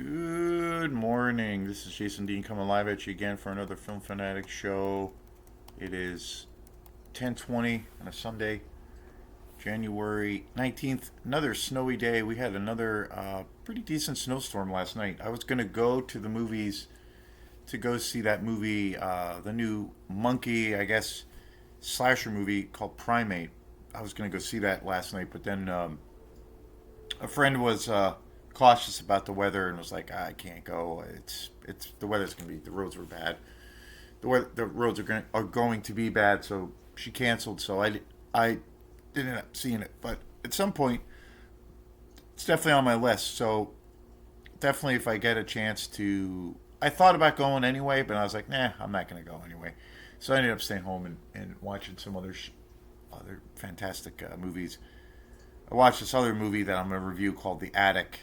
Good morning. This is Jason Dean coming live at you again for another Film Fanatic show. It is 10:20 on a Sunday, January 19th. Another snowy day. We had another pretty decent snowstorm last night. I was going to go to the movies to go see that movie, the new monkey, I guess, slasher movie called Primate. I was going to go see that last night, but then a friend was cautious about the weather and was like, I can't go. It's the weather's gonna be, the roads were bad. The roads are going to be bad, so she canceled. So I didn't end up seeing it, but at some point it's definitely on my list. So definitely, if I get a chance to, I thought about going anyway, but I was like, nah, I'm not gonna go anyway. So I ended up staying home and watching some other fantastic movies. I watched this other movie that I'm going to review called The Attic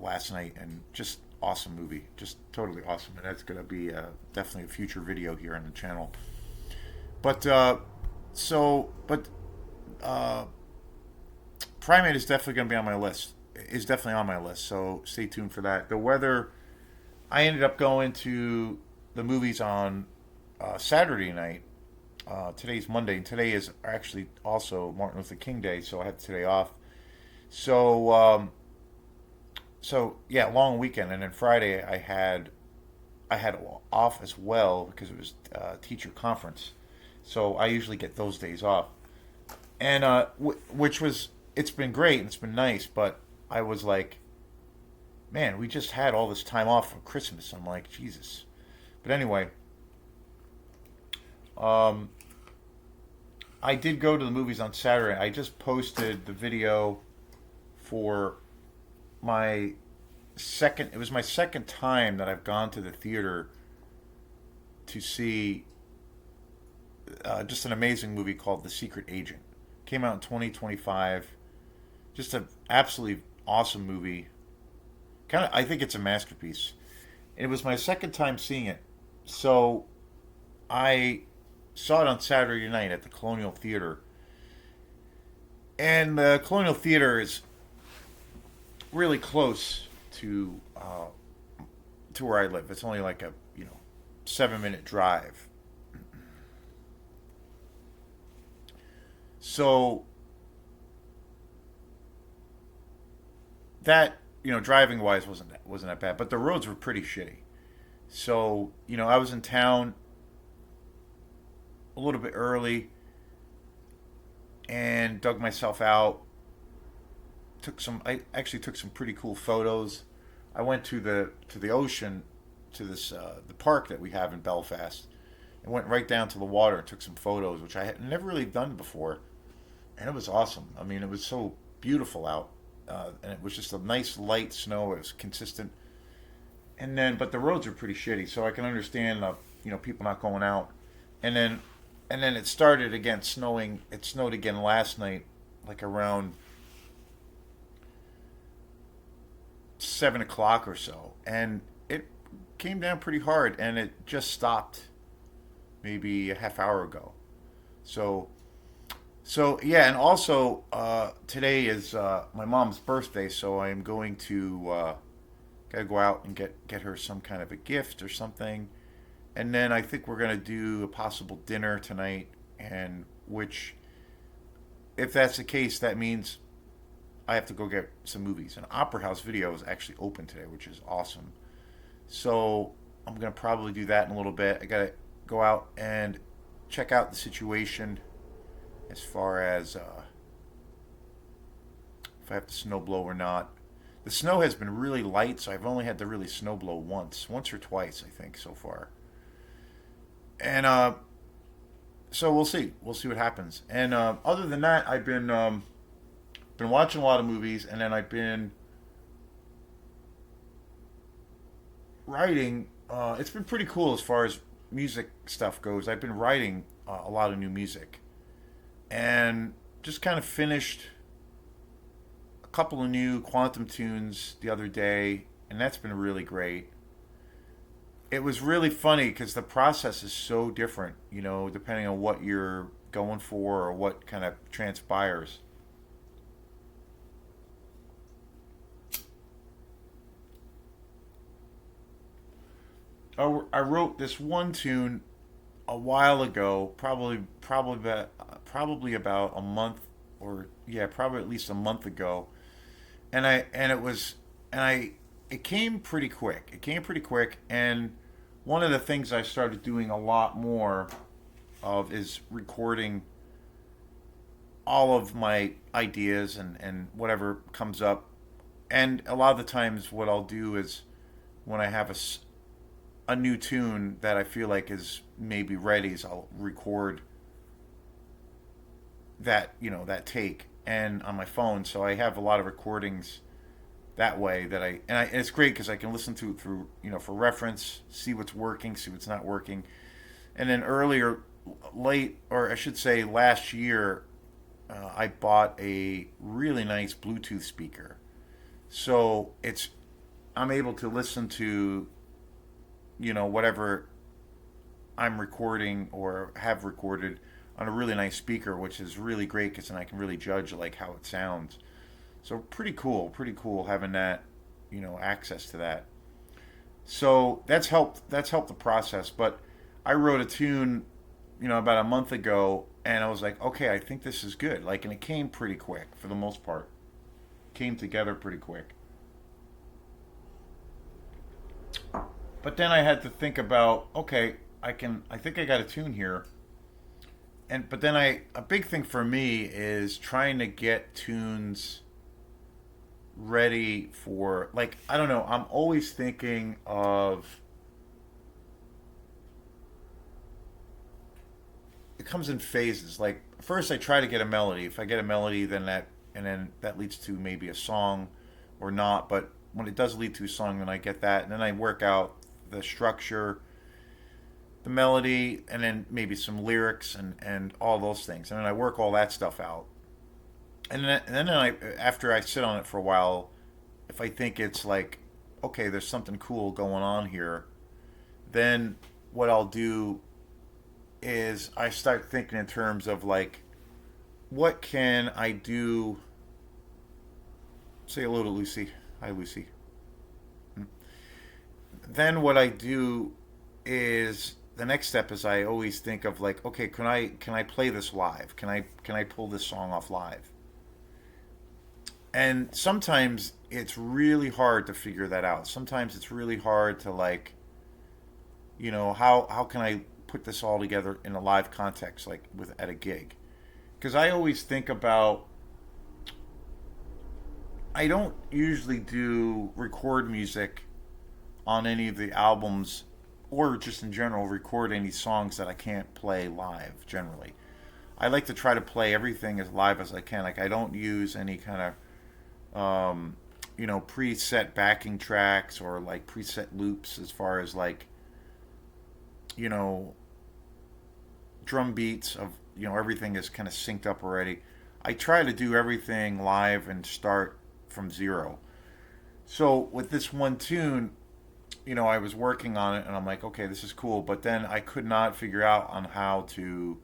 last night, and just awesome movie, just totally awesome. And that's going to be definitely a future video here on the channel. But uh, Primate is definitely going to be on my list. Is definitely on my list. So stay tuned for that. The weather. I ended up going to the movies on Saturday night. Today's Monday, and today is actually also Martin Luther King Day, so I had today off. So, yeah, long weekend, and then Friday I had off as well because it was teacher conference. So I usually get those days off, and which was, it's been great and it's been nice, but I was like, man, we just had all this time off for Christmas. I'm like, Jesus. But anyway, um, I did go to the movies on Saturday. I just posted the video for my second. It was my second time that I've gone to the theater to see just an amazing movie called The Secret Agent. Came out in 2025. Just an absolutely awesome movie. Kind of, I think it's a masterpiece. It was my second time seeing it, so I saw it on Saturday night at the Colonial Theater. And the Colonial Theater is really close to where I live. It's only like a 7-minute drive. So that driving wise wasn't that bad, but the roads were pretty shitty. So I was in town a little bit early and dug myself out. I actually took some pretty cool photos. I went to the ocean, to this the park that we have in Belfast, and went right down to the water and took some photos, which I had never really done before, and it was awesome. I mean, it was so beautiful out, and it was just a nice light snow. It was consistent, and then but the roads are pretty shitty, so I can understand people not going out, and then it started again snowing. It snowed again last night, like around 7 o'clock or so, and it came down pretty hard, and it just stopped maybe a half hour ago. So yeah, and also today is my mom's birthday, so I am going to gotta go out and get her some kind of a gift or something, and then I think we're gonna do a possible dinner tonight, and which, if that's the case, that means I have to go get some movies. And Opera House Video is actually open today, which is awesome. So I'm gonna probably do that in a little bit. I gotta go out and check out the situation as far as if I have to snow blow or not. The snow has been really light, so I've only had to really snow blow once or twice, I think, so far. And so we'll see. We'll see what happens. And other than that, I've been watching a lot of movies, and then I've been writing. It's been pretty cool as far as music stuff goes. I've been writing a lot of new music, and just kind of finished a couple of new quantum tunes the other day, and that's been really great. It was really funny because the process is so different, depending on what you're going for or what kind of transpires. I wrote this one tune a while ago, probably about a month, or yeah, probably at least a month ago, and I it came pretty quick. It came pretty quick, and one of the things I started doing a lot more of is recording all of my ideas and whatever comes up. And a lot of the times, what I'll do is when I have a new tune that I feel like is maybe ready, is I'll record that, that take and on my phone. So I have a lot of recordings that way that and it's great because I can listen to it through, for reference, see what's working, see what's not working. And then earlier, late, or I should say last year, I bought a really nice Bluetooth speaker. So I'm able to listen to, whatever I'm recording or have recorded on a really nice speaker, which is really great because then I can really judge like how it sounds. So pretty cool having that, access to that. So that's helped the process. But I wrote a tune, about a month ago, and I was like, okay, I think this is good. Like, and it came pretty quick for the most part. Came together pretty quick. But then I had to think about, okay, I think I got a tune here. And but then a big thing for me is trying to get tunes ready for, like, I don't know, I'm always thinking of, it comes in phases. Like first I try to get a melody. If I get a melody, then that leads to maybe a song or not, but when it does lead to a song, then I get that, and then I work out the structure, the melody, and then maybe some lyrics and all those things. And then I work all that stuff out. And then after I sit on it for a while, if I think it's like, okay, there's something cool going on here, then what I'll do is I start thinking in terms of like, what can I do? Say hello to Lucy. Hi, Lucy. Then what I do is the next step is I always think of like, okay, can I play this live? Can I pull this song off live? And sometimes it's really hard to figure that out. Sometimes it's really hard to like, how can I put this all together in a live context, like with at a gig? Because I always think about, I don't usually do record music on any of the albums, or just in general record any songs that I can't play live generally. I like to try to play everything as live as I can. Like I don't use any kind of preset backing tracks or like preset loops as far as like, you know, drum beats of, everything is kind of synced up already. I try to do everything live and start from zero. So with this one tune, I was working on it and I'm like, okay, this is cool. But then I could not figure out on how to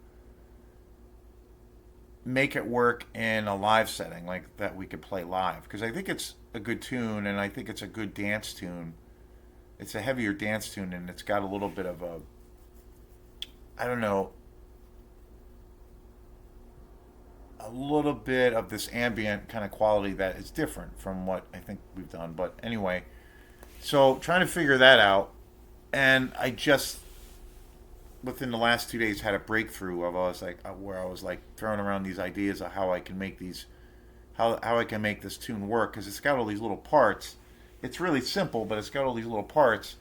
make it work in a live setting like that we could play live. Because I think it's a good tune and I think it's a good dance tune. It's a heavier dance tune and it's got a little bit of a, I don't know, a little bit of this ambient kind of quality that is different from what I think we've done. But anyway, so trying to figure that out, and I just within the last 2 days had a breakthrough of I was like where I was like throwing around these ideas of how I can make how I can make this tune work because it's got all these little parts. It's really simple, but it's got all these little parts.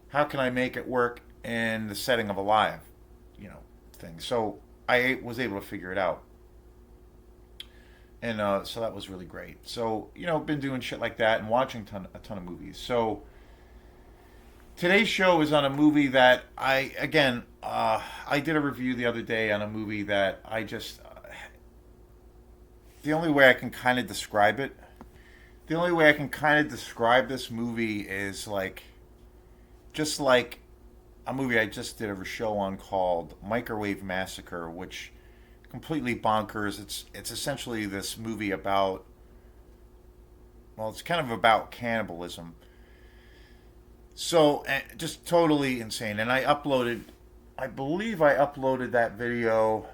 How can I make it work in the setting of a live, thing? So I was able to figure it out, and so that was really great. So been doing shit like that and watching a ton of movies. So today's show is on a movie that I did a review the other day on a movie that I just the only way I can kind of describe it. The only way I can kind of describe this movie is like just like a movie I just did a show on called Microwave Massacre, which completely bonkers. It's essentially this movie about, well, it's kind of about cannibalism. So just totally insane. And I believe I uploaded that video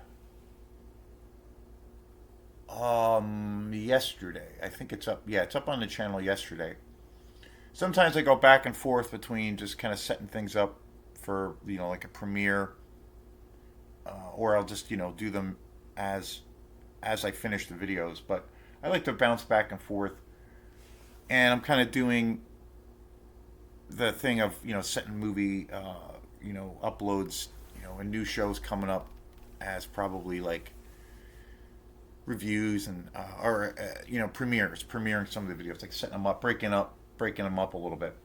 yesterday. I think it's up. Yeah, it's up on the channel yesterday. Sometimes I go back and forth between just kind of setting things up for like a premiere, or I'll just do them as I finish the videos. But I like to bounce back and forth, and I'm kind of doing the thing of setting movie uploads, and new shows coming up as probably like reviews and or premiering some of the videos, like setting them up, breaking them up a little bit.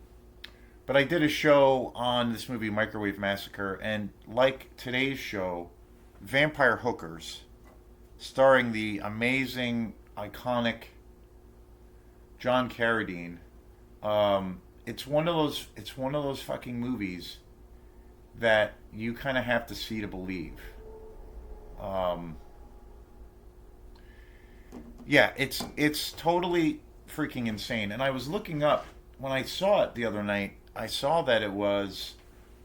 But I did a show on this movie Microwave Massacre, and like today's show, Vampire Hookers, starring the amazing, iconic John Carradine. It's one of those. It's one of those fucking movies that you kind of have to see to believe. Um, yeah, it's totally freaking insane. And I was looking up when I saw it the other night. I saw that it was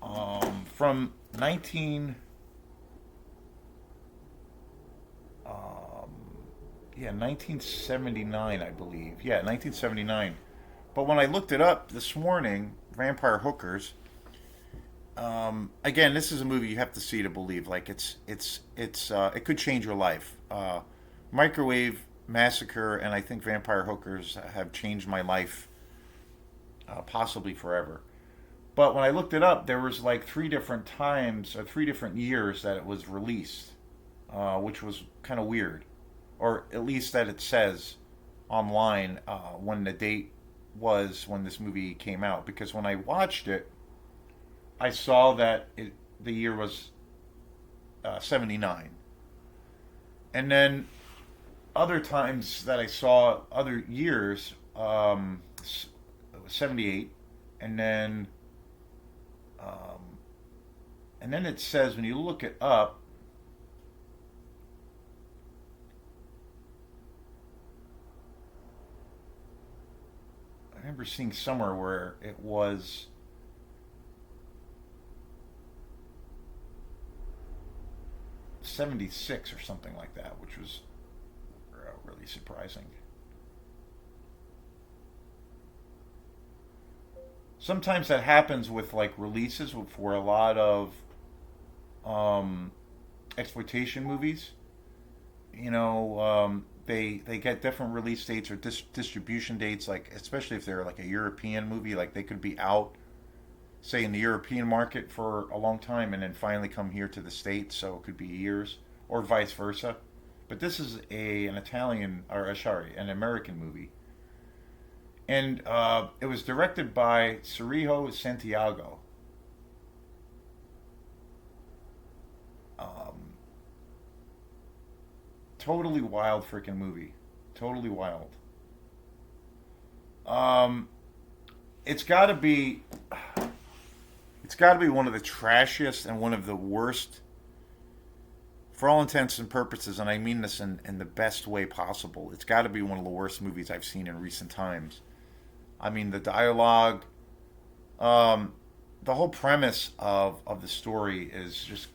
from 1979, I believe. Yeah, 1979. But when I looked it up this morning, Vampire Hookers. Again, this is a movie you have to see to believe. Like it could change your life. Microwave Massacre and I think Vampire Hookers have changed my life, possibly forever. But when I looked it up, there was like three different times or three different years that it was released, which was kind of weird, or at least that it says online when the date was when this movie came out. Because when I watched it, I saw that the year was 79, and then other times that I saw other years, it was 78, and then um, it says when you look it up, I remember seeing somewhere where it was 76 or something like that, which was really surprising. Sometimes that happens with like releases for a lot of um, exploitation movies. They get different release dates or distribution dates, like especially if they're like a European movie, like they could be out, say in the European market for a long time and then finally come here to the States, so it could be years, or vice versa. But this is an Italian, or sorry, an American movie, and it was directed by Sergio Santiago. Um, Totally wild freaking movie, totally wild. Um, it's got to be, it's got to be one of the trashiest and one of the worst, for all intents and purposes, and I mean this in the best way possible. It's got to be one of the worst movies I've seen in recent times. I mean, the dialogue, um, the whole premise of the story is just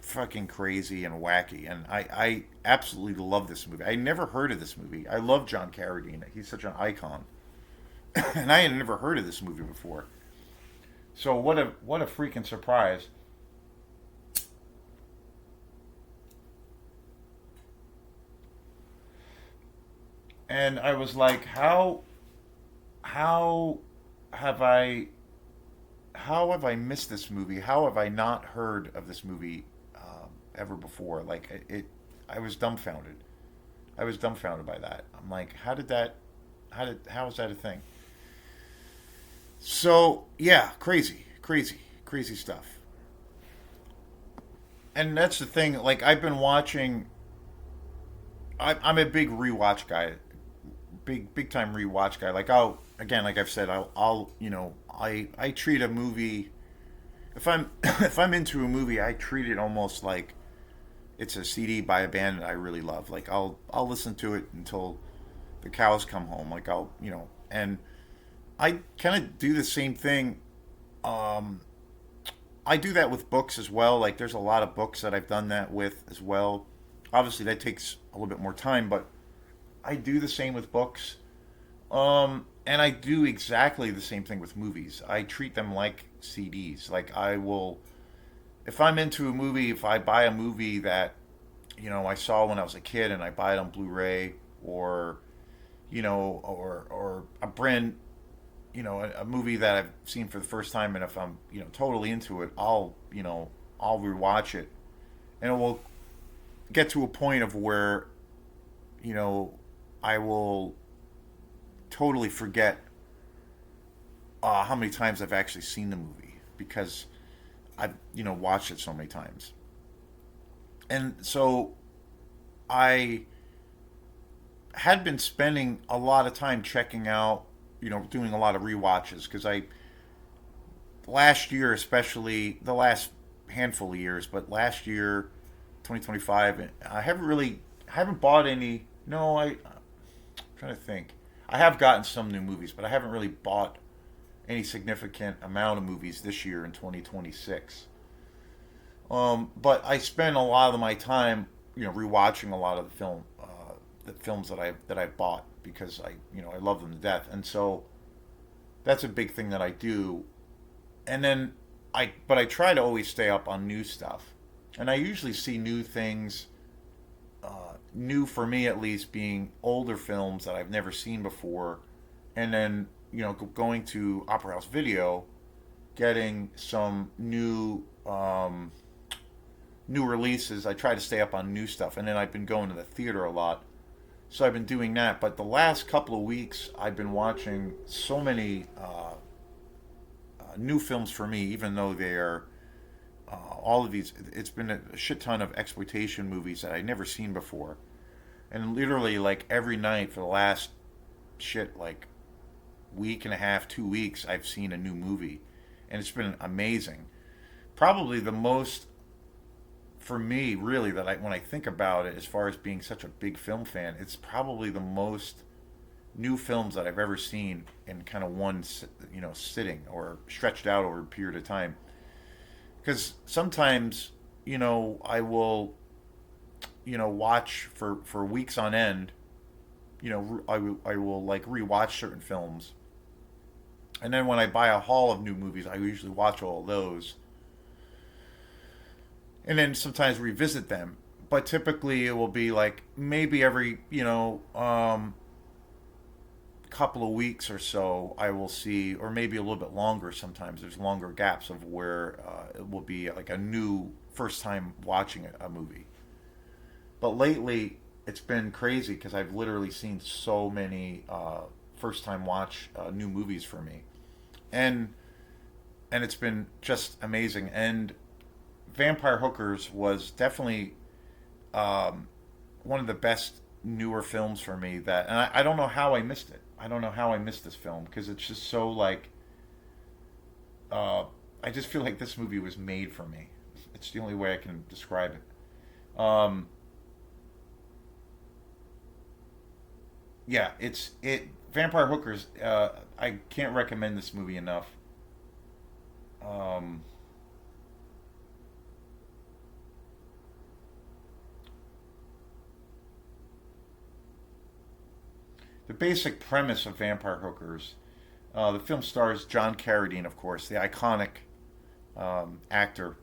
fucking crazy and wacky, and I absolutely love this movie. I never heard of this movie. I love John Carradine. He's such an icon, and I had never heard of this movie before. So what a freaking surprise! And I was like, how have I how have I missed this movie? How have I not heard of this movie ever before? Like I was dumbfounded. I was dumbfounded by that. I'm like, how is that a thing? So yeah, crazy stuff. And that's the thing. Like I've been watching. I'm a big rewatch guy, big time rewatch guy. Like I'll again, like I've said, I'll I treat a movie if I'm if I'm into a movie, I treat it almost like it's a CD by a band that I really love. Like I'll listen to it until the cows come home. Like and I kind of do the same thing Um, I do that with books as well. Like there's a lot of books that I've done that with as well. Obviously, that takes a little bit more time, but I do the same with books. And I do exactly the same thing with movies. I treat them like CDs. Like I will, if I'm into a movie, if I buy a movie that I saw when I was a kid and I buy it on Blu-ray, or or a brand, a movie that I've seen for the first time, and if I'm totally into it, I'll rewatch it, and it will get to a point of where you know I will totally forget how many times I've actually seen the movie because I've watched it so many times, and so I had been spending a lot of time checking out, doing a lot of rewatches because I last year, especially the last handful of years, but last year, 2025, I haven't bought any. No, I'm trying to think. I have gotten some new movies, but I haven't really bought any significant amount of movies this year in 2026. But I spend a lot of my time, rewatching a lot of the films that I bought because I love them to death, and so that's a big thing that I do. And then but I try to always stay up on new stuff, and I usually see new things. New for me at least being older films that I've never seen before, and then going to Opera House Video, getting some new releases. I try to stay up on new stuff, and then I've been going to the theater a lot, so I've been doing that. But the last couple of weeks, I've been watching so many new films for me, even though they're all of these. It's been a shit ton of exploitation movies that I'd never seen before, and literally like every night for the last like week and a half, 2 weeks, I've seen a new movie, and it's been amazing. Probably the most for me, really, that when I think about it, as far as being such a big film fan, it's probably the most new films that I've ever seen in kind of one sitting or stretched out over a period of time. Because sometimes I will watch for weeks on end. I will like rewatch certain films, and then when I buy a haul of new movies, I usually watch all of those, and then sometimes revisit them. But typically, it will be like maybe every couple of weeks or so, I will see, or maybe a little bit longer. Sometimes there's longer gaps of where it will be like a new first time watching a movie. But lately, it's been crazy because I've literally seen so many first time watch new movies for me, and it's been just amazing. And Vampire Hookers was definitely one of the best newer films for me. That, and I don't know how I missed it. I don't know how I missed this film because it's just so like I just feel like this movie was made for me. It's the only way I can describe it. Yeah, it Vampire Hookers. I can't recommend this movie enough. Um, the basic premise of Vampire Hookers. The film stars John Carradine, of course, the iconic actor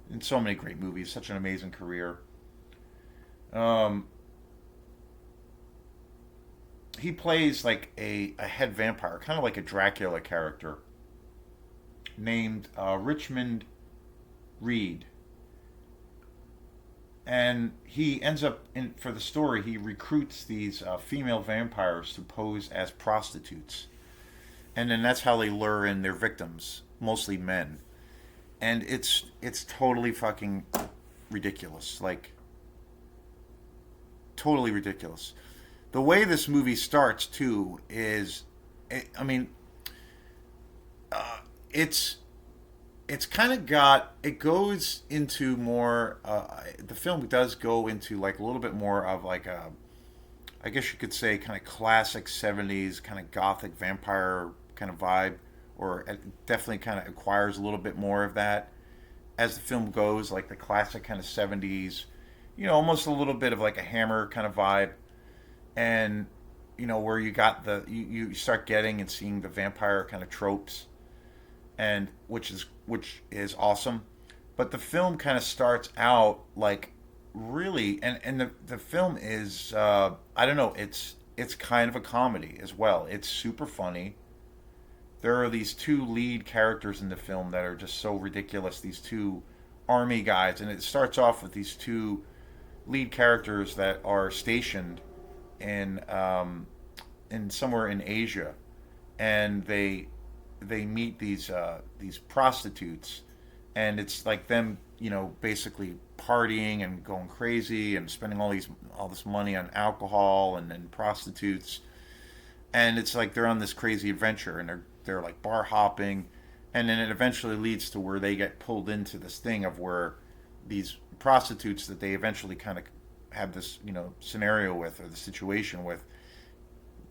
in so many great movies, such an amazing career. Um, he plays like a head vampire, kind of like a Dracula character, named Richmond Reed. And he ends up in for the story. He recruits these female vampires to pose as prostitutes, and then that's how they lure in their victims, mostly men. And it's totally fucking ridiculous, like totally ridiculous. The way this movie starts too is, I mean, it's kind of got it goes into more. The film does go into like a little bit more of like a, I guess you could say, kind of classic '70s kind of gothic vampire kind of vibe, or it definitely kind of acquires a little bit more of that as the film goes, like the classic kind of 70s, almost a little bit of like a Hammer kind of vibe. And, where you got you start getting and seeing the vampire kind of tropes, and which is awesome. But the film kind of starts out like really, and the film is, I don't know, it's kind of a comedy as well. It's super funny. There are these two lead characters in the film that are just so ridiculous. These two army guys, and it starts off with these two lead characters that are stationed in somewhere in Asia, and they meet these prostitutes, and it's like them, basically partying and going crazy and spending all this money on alcohol and prostitutes, and it's like they're on this crazy adventure, and they're like bar hopping, and then it eventually leads to where they get pulled into this thing of where these prostitutes that they eventually kind of have this scenario with, or the situation with,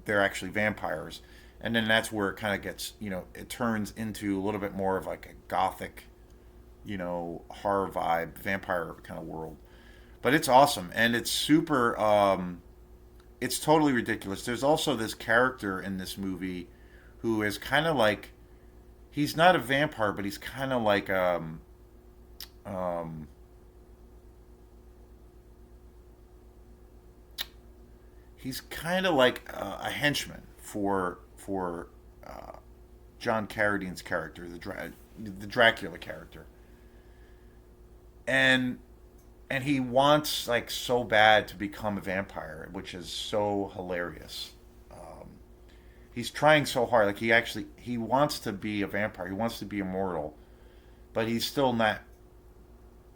they're actually vampires. And then that's where it kind of gets, it turns into a little bit more of like a gothic, horror vibe, vampire kind of world. But it's awesome, and it's super, it's totally ridiculous. There's also this character in this movie who is kind of like, he's not a vampire, but he's kind of like, um, he's kind of like a henchman for John Carradine's character, the Dracula character, and he wants like so bad to become a vampire, which is so hilarious. He's trying so hard, like he wants to be a vampire, he wants to be immortal, but he's still not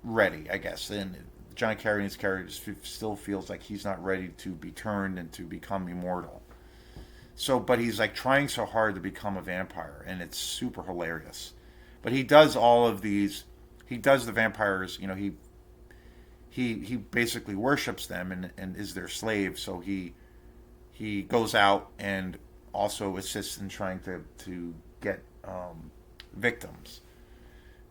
ready, I guess. And John Carradine's character still feels like he's not ready to be turned and to become immortal. So, but he's like trying so hard to become a vampire, and it's super hilarious. But he does all of these. He does the vampires. He basically worships them and is their slave. So he goes out and also assists in trying to get victims.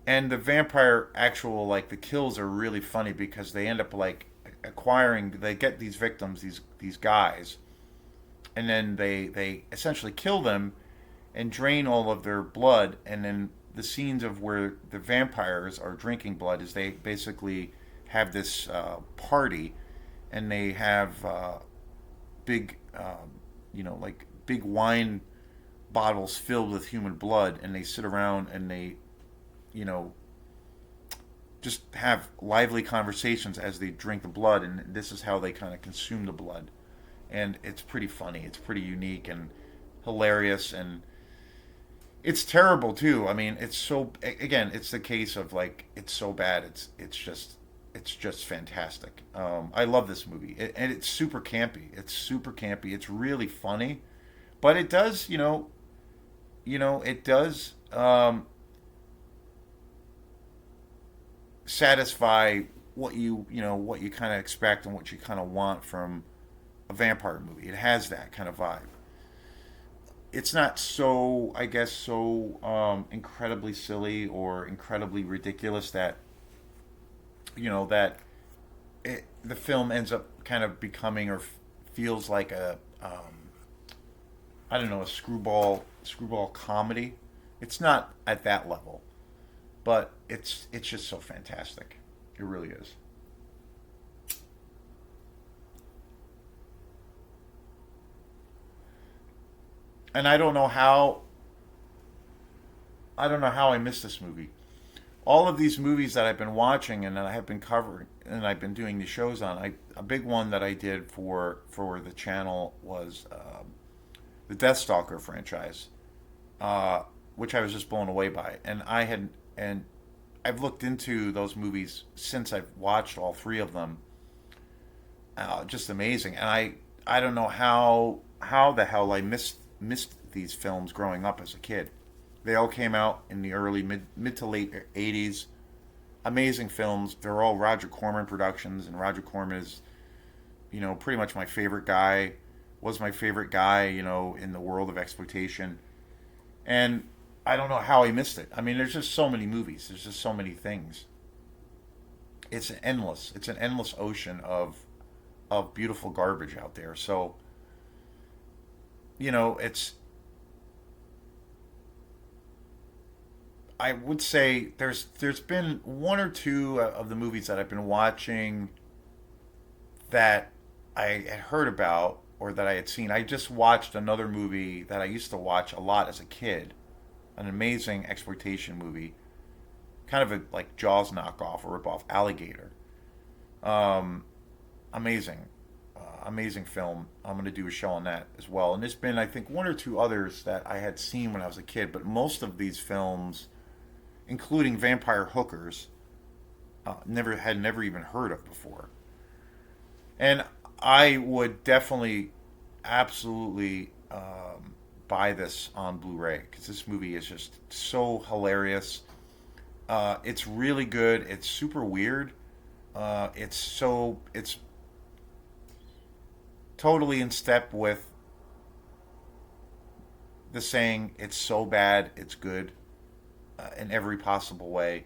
And the vampire actual, like, the kills are really funny because they end up like acquiring. They get these victims, these guys, and then they essentially kill them and drain all of their blood. And then the scenes of where the vampires are drinking blood is they basically have this party, and they have big, like big wine bottles filled with human blood, and they sit around and they, you know, just have lively conversations as they drink the blood, and this is how they kind of consume the blood. And it's pretty funny. It's pretty unique and hilarious, and it's terrible too. I mean, it's so, again, it's the case of like, it's so bad. It's just fantastic. I love this movie, and it's super campy. It's super campy. It's really funny, but it does, it does satisfy what you kind of expect and what you kind of want from a vampire movie. It has that kind of vibe. It's not so, I guess, so incredibly silly or incredibly ridiculous that the film ends up kind of becoming, or feels like a I don't know, a screwball comedy. It's not at that level, but it's just so fantastic. It really is. And I don't know how I missed this movie. All of these movies that I've been watching and that I have been covering and I've been doing these shows on, a big one that I did for the channel was the Deathstalker franchise, which I was just blown away by. And I've looked into those movies since I've watched all three of them. Just amazing. And I don't know how the hell I missed these films growing up as a kid. They all came out in the early mid to late '80s. Amazing films. They're all Roger Corman productions, and Roger Corman is, pretty much my favorite guy. Was my favorite guy, in the world of exploitation. And I don't know how I missed it. I mean, there's just so many movies. There's just so many things. It's endless. It's an endless ocean of beautiful garbage out there. So, it's I would say there's been one or two of the movies that I've been watching that I had heard about or that I had seen. I just watched another movie that I used to watch a lot as a kid, an amazing exploitation movie, kind of a like Jaws knockoff or ripoff, Alligator. Um, amazing, amazing film. I'm going to do a show on that as well. And there's been I think one or two others that I had seen when I was a kid, but most of these films, including Vampire Hookers, never even heard of before. And I would definitely, absolutely buy this on Blu-ray because this movie is just so hilarious. It's really good. It's super weird. It's totally in step with the saying "It's so bad, it's good" in every possible way.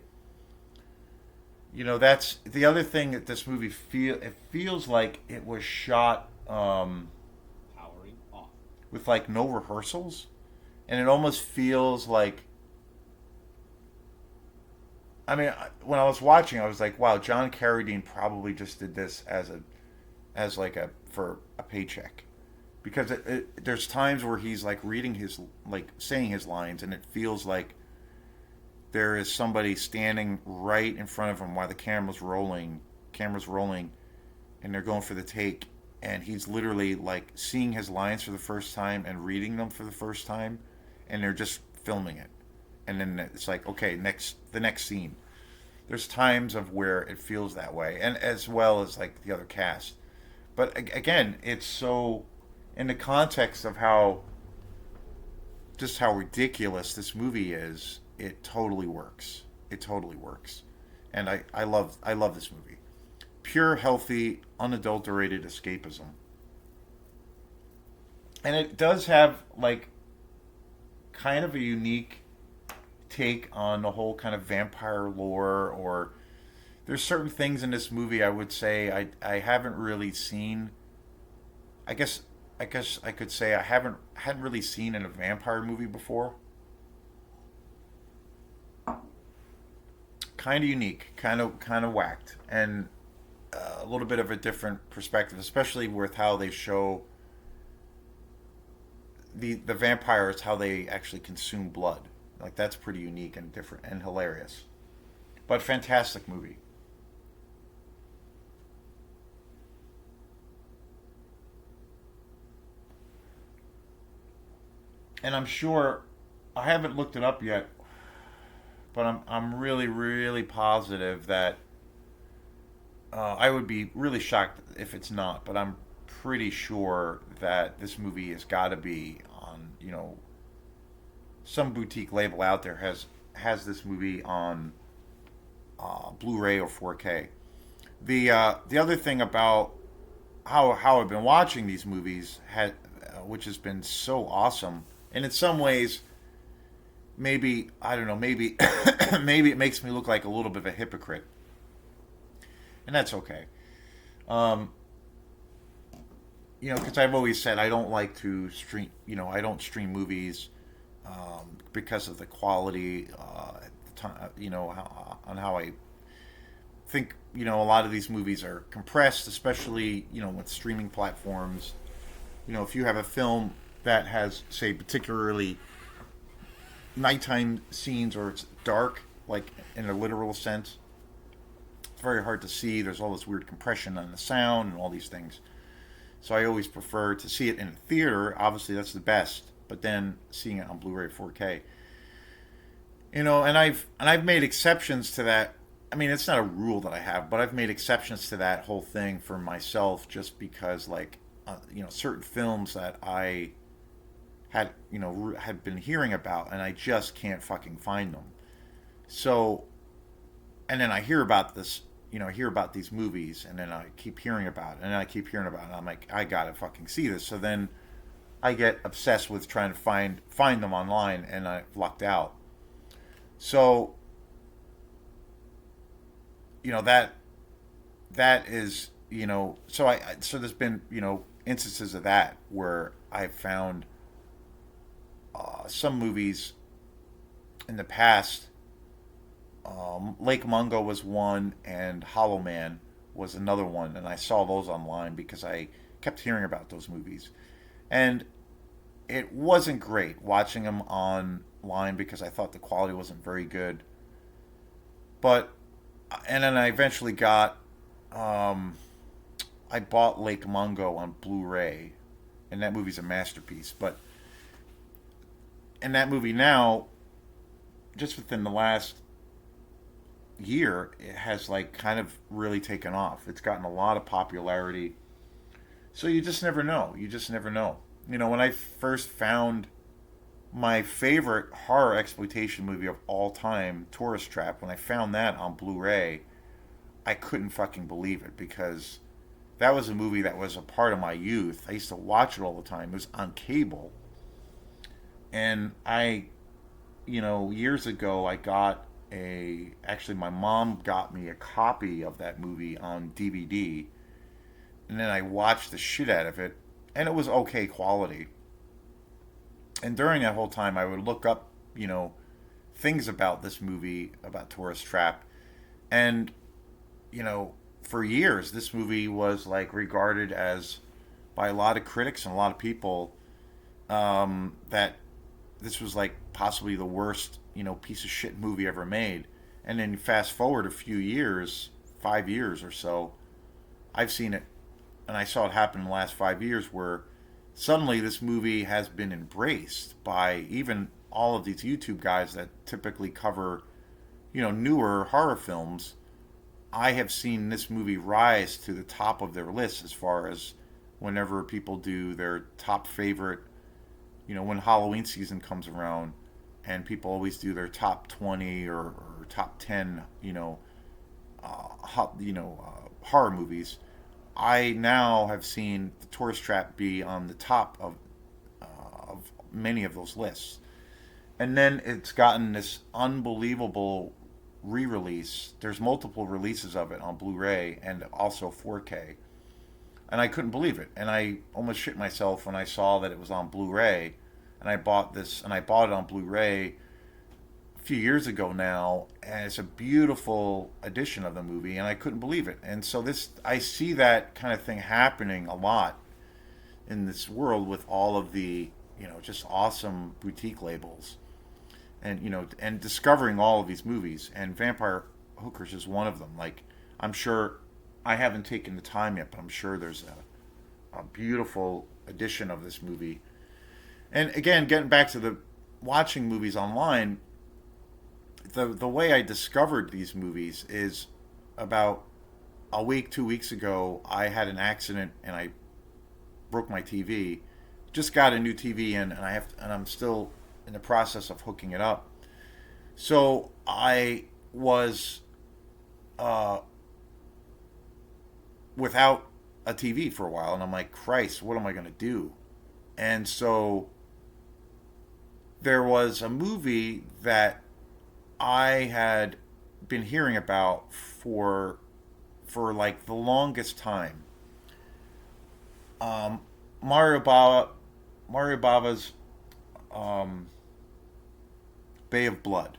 That's the other thing that this movie it feels like it was shot Powering off. with like no rehearsals, and it almost feels like when I was watching, I was like, wow, John Carradine probably just did this as like a for a paycheck, because there's times where he's like reading his like saying his lines, and it feels like there is somebody standing right in front of him while the camera's rolling, and they're going for the take, and he's literally like seeing his lines for the first time and reading them for the first time, and they're just filming it, and then it's like, okay, the next scene. There's times of where it feels that way, and as well as like the other cast, but again, it's so in the context of how ridiculous this movie is. It totally works. It totally works, and I love this movie. Pure, healthy, unadulterated escapism, and it does have like kind of a unique take on the whole kind of vampire lore. Or there's certain things in this movie I would say I haven't really seen. I guess I could say I hadn't really seen in a vampire movie before. Kind of unique, kind of whacked, and a little bit of a different perspective, especially with how they show the vampires, how they actually consume blood. Like that's pretty unique and different and hilarious. But fantastic movie. And I'm sure I haven't looked it up yet, but I'm really really positive that I would be really shocked if it's not. But I'm pretty sure that this movie has got to be on some boutique label out there has this movie on Blu-ray or 4K. The other thing about how I've been watching these movies which has been so awesome, and in some ways maybe I don't know, maybe maybe it makes me look like a little bit of a hypocrite, and that's okay. Um, because I've always said I don't like to stream. I don't stream movies because of the quality. At the time, on how I think. A lot of these movies are compressed, especially with streaming platforms. If you have a film that has, say, particularly nighttime scenes or it's dark, like in a literal sense, it's very hard to see. There's all this weird compression on the sound and all these things. So I always prefer to see it in a theater. Obviously, that's the best. But then seeing it on Blu-ray 4K, and I've made exceptions to that. I mean, it's not a rule that I have, but I've made exceptions to that whole thing for myself, just because, like, certain films that I had been hearing about, and I just can't fucking find them. So, and then I hear about this, hear about these movies, and then I keep hearing about it, and then I keep hearing about it, and I'm like, I gotta fucking see this. So then I get obsessed with trying to find them online, and I lucked out. So that is so there's been instances of that where I've found some movies in the past. Lake Mungo was one, and Hollow Man was another one, and I saw those online because I kept hearing about those movies, and it wasn't great watching them online because I thought the quality wasn't very good. But and then I eventually um, I bought Lake Mungo on Blu-ray, and that movie's a masterpiece. But in that movie now, just within the last year, it has like kind of really taken off. It's gotten a lot of popularity. So you just never know. You just never know. When I first found my favorite horror exploitation movie of all time, Tourist Trap, when I found that on Blu-ray, I couldn't fucking believe it because that was a movie that was a part of my youth. I used to watch it all the time. It was on cable. And years ago, actually, my mom got me a copy of that movie on DVD. And then I watched the shit out of it. And it was okay quality. And during that whole time, I would look up, things about this movie, about Tourist Trap. And, for years, this movie was like regarded as, by a lot of critics and a lot of people, that this was like possibly the worst, piece of shit movie ever made. And then fast forward a few years, 5 years or so, I've seen it, and I saw it happen in the last 5 years where suddenly this movie has been embraced by even all of these YouTube guys that typically cover, newer horror films. I have seen this movie rise to the top of their list as far as whenever people do their top favorite, when Halloween season comes around, and people always do their top 20 or top 10, horror movies. I now have seen The Tourist Trap be on the top of many of those lists. And then it's gotten this unbelievable re-release. There's multiple releases of it on Blu-ray and also 4K. And I couldn't believe it. And I almost shit myself when I saw that it was on Blu-ray. And I bought it on Blu-ray a few years ago now, and it's a beautiful edition of the movie, and I couldn't believe it. And so I see that kind of thing happening a lot in this world with all of the, just awesome boutique labels, and and discovering all of these movies. And Vampire Hookers is one of them. Like, I'm sure I haven't taken the time yet, but I'm sure there's a beautiful edition of this movie. And again, getting back to the watching movies online, the way I discovered these movies is about a week, 2 weeks ago. I had an accident and I broke my TV. Just got a new TV in, and I'm still in the process of hooking it up. So I was without a TV for a while, and I'm like, Christ, what am I going to do? And so there was a movie that I had been hearing about for like the longest time. Um, Mario Bava's Bay of Blood,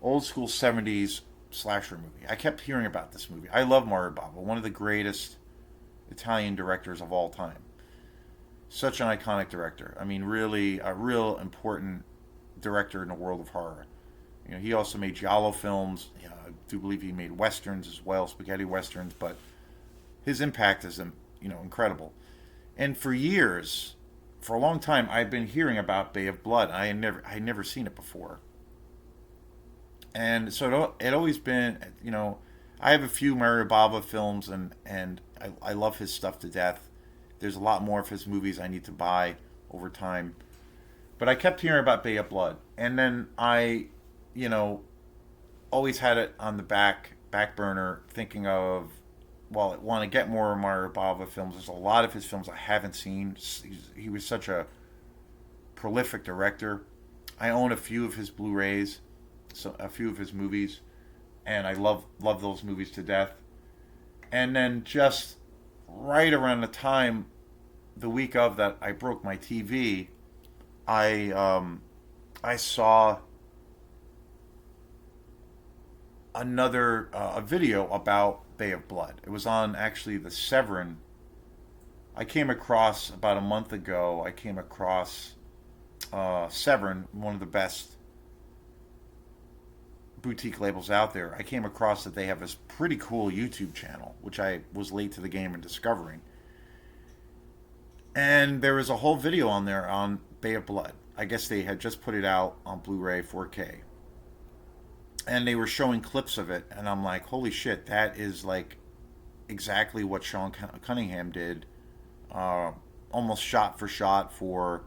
old school '70s slasher movie. I kept hearing about this movie. I love Mario Bava, one of the greatest Italian directors of all time. Such an iconic director. I mean, really a real important director in the world of horror. He also made giallo films. I do believe he made westerns as well, spaghetti westerns. But his impact is, incredible. And for years, for a long time, I've been hearing about Bay of Blood. I had never seen it before. And so it always been, I have a few Mario Bava films, and I love his stuff to death. There's a lot more of his movies I need to buy over time. But I kept hearing about Bay of Blood. And then I, always had it on the back burner, thinking of want to get more Mario Bava films. There's a lot of his films I haven't seen. He was such a prolific director. I own a few of his Blu-rays, so a few of his movies, and I love those movies to death. And then just right around the time, the week of that I broke my TV, I saw another a video about Bay of Blood. It was on actually the Severin. I came across about a month ago. I came across Severin, one of the best boutique labels out there. I came across that they have this pretty cool YouTube channel, which I was late to the game in discovering. And there was a whole video on there on Bay of Blood. I guess they had just put it out on Blu-ray 4K. And they were showing clips of it, and I'm like, holy shit, that is like exactly what Sean Cunningham did, almost shot for shot for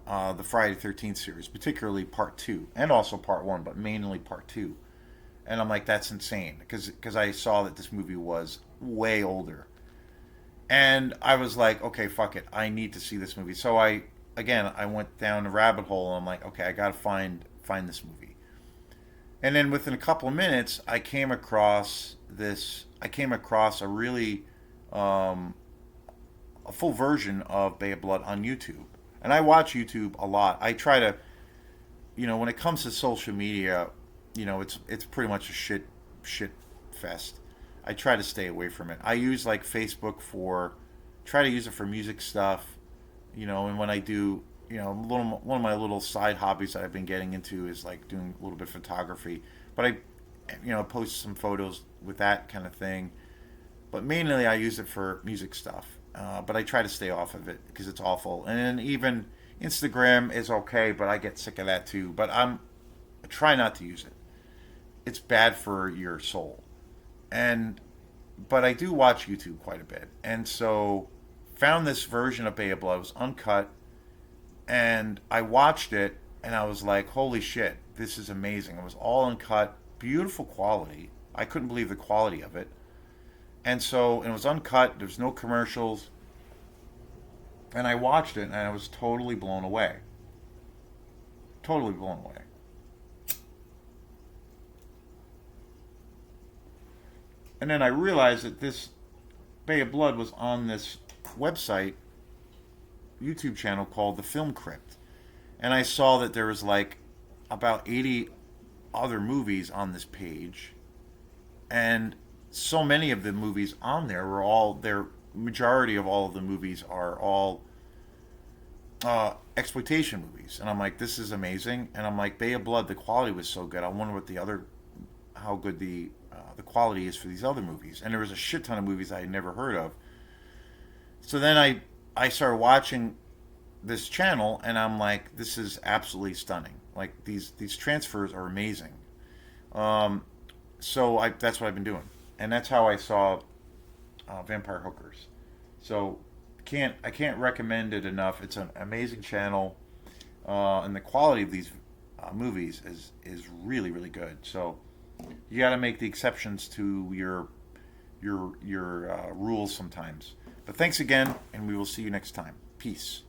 the Friday the 13th series, particularly part 2, and also part 1, but mainly part 2. And I'm like, that's insane, because I saw that this movie was way older. And I was like, okay, fuck it, I need to see this movie. So I went down the rabbit hole, and I'm like, okay, I gotta find this movie. And then within a couple of minutes, I came across a really a full version of Bay of Blood on YouTube. And I watch YouTube a lot. I try to, when it comes to social media, it's pretty much a shit fest. I try to stay away from it. I use like Facebook try to use it for music stuff, and when I do, one of my little side hobbies that I've been getting into is like doing a little bit of photography. But I, post some photos with that kind of thing. But mainly I use it for music stuff. But I try to stay off of it because it's awful. And then even Instagram is okay, but I get sick of that too. But I try not to use it. It's bad for your soul. But I do watch YouTube quite a bit. And so found this version of Bay of Blood. It was uncut. And I watched it and I was like, holy shit, this is amazing. It was all uncut, beautiful quality. I couldn't believe the quality of it. And so it was uncut, there's no commercials. And I watched it and I was totally blown away. Totally blown away. And then I realized that this Bay of Blood was on this website, YouTube channel called The Film Crypt. And I saw that there was like about 80 other movies on this page. And so many of the movies on there majority of all of the movies are all exploitation movies. And I'm like, this is amazing. And I'm like, Bay of Blood, the quality was so good. I wonder how good the quality is for these other movies. And there was a shit ton of movies I had never heard of. So then I started watching this channel, and I'm like, this is absolutely stunning. Like these transfers are amazing. So that's what I've been doing, and that's how I saw Vampire Hookers. So I can't recommend it enough. It's an amazing channel, and the quality of these movies is really really good. So you got to make the exceptions to your rules sometimes. But thanks again, and we will see you next time. Peace.